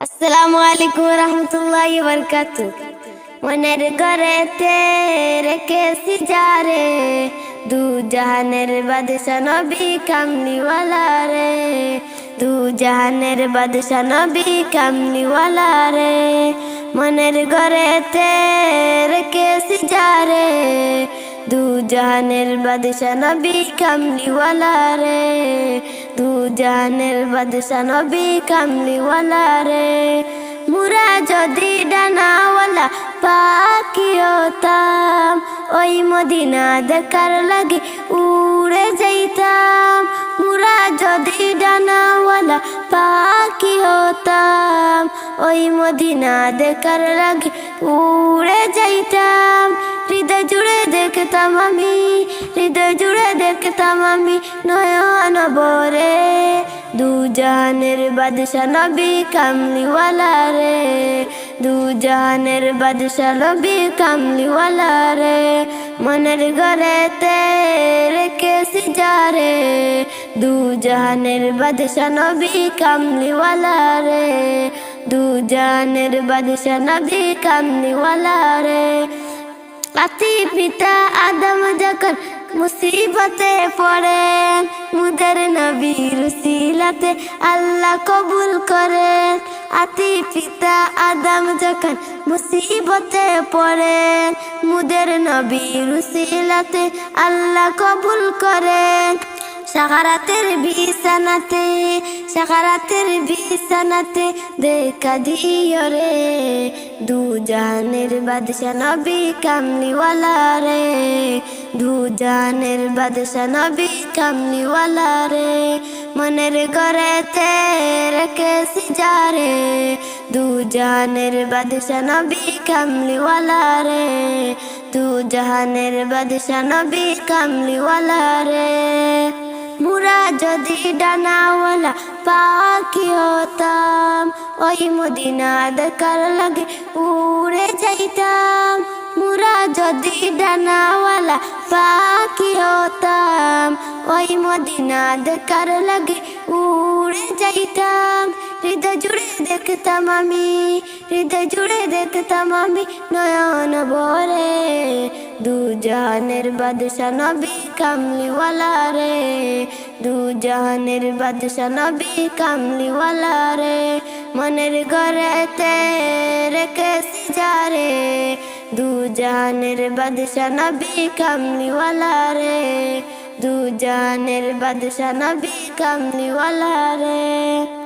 আসসালামু আলাইকুম রহমতুল্লাহি বরকাতু। মনের ঘরেতে রেখেছি যারে, দু জাহানের বাদশা নবী কামলিওয়ালা রে, দু জাহানের বাদশা নবী কামলিওয়ালা রে। মনের ঘরেতে রেখেছি যারে, দু জাহানের বাদশা নবী কামলিওয়ালা রে, দু জাহানের বাদশা নবী কামলিওয়ালা রে। মুরা যদি ডানাওয়ালা পাখি হতাম, ওই মদিনা দেখার লাগে উড়ে যাইতাম। মুরা যদি ডানাওয়ালা পাখি হতাম, ওই মদিনা দেখার লাগে উড়ে যাইতাম। হৃদয় জুড়ে দেখতাম আমি, হৃদয় জুড়ে দেখতাম আমি নয়ন ভরে, দু জাহানের বাদশা নবী কামলিওয়ালা রে, দু জাহানের বাদশা নবী কামলিওয়ালা রে। মনের ঘরেতে রেখেছি যারে, দু জাহানের বাদশা নবী কামলিওয়ালা রে, দু জাহানের বাদশা নবী কামলিওয়ালা রে। আতি পিতা আদম যখন মুসিবতে পড়েন, মুদের নবীর উসিলাতে আল্লাহ কবুল করেন। আতি পিতা আদম যখন মুসিবতে পড়েন, মুদের নবীর উসিলাতে আল্লাহ কবুল করেন। সাকারাতের বিছানাতে, সাকারাতের বিছানাতে দেখা দিও রে, দু জাহানের বাদশা নবী কামলিওয়ালা রে, দু জাহানের বাদশা নবী কামলিওয়ালা রে। মনের ঘরেতে রেখেছি যারে, দু জাহানের বাদশা নবী কামলিওয়ালা রে, দু জাহানের বাদশা নবী কামলিওয়ালা রে। মুরা যদি ডানাওয়ালা পাখি হতাম, ওই মদিনা দেখার লাগে উড়ে যাইতাম। মুরা যদি ডানাওয়ালা পাখি হতাম, ওই মদিনা দেখার লাগে উড়ে যাইতাম। হৃদয় জুড়ে দেখতাম আমি, হৃদয় জুড়ে দেখতাম আমি নয়ন ভরে, দু জাহানের বাদশা নবী কামলিওয়ালা রে, দু জাহানের বাদশা নবী কামলিওয়ালা রে। মনের ঘরেতে রেখেছি যারে, দু জাহানের বাদশা নবী কামলিওয়ালা রে, দু জাহানের বাদশা নবী কামলিওয়ালা রে।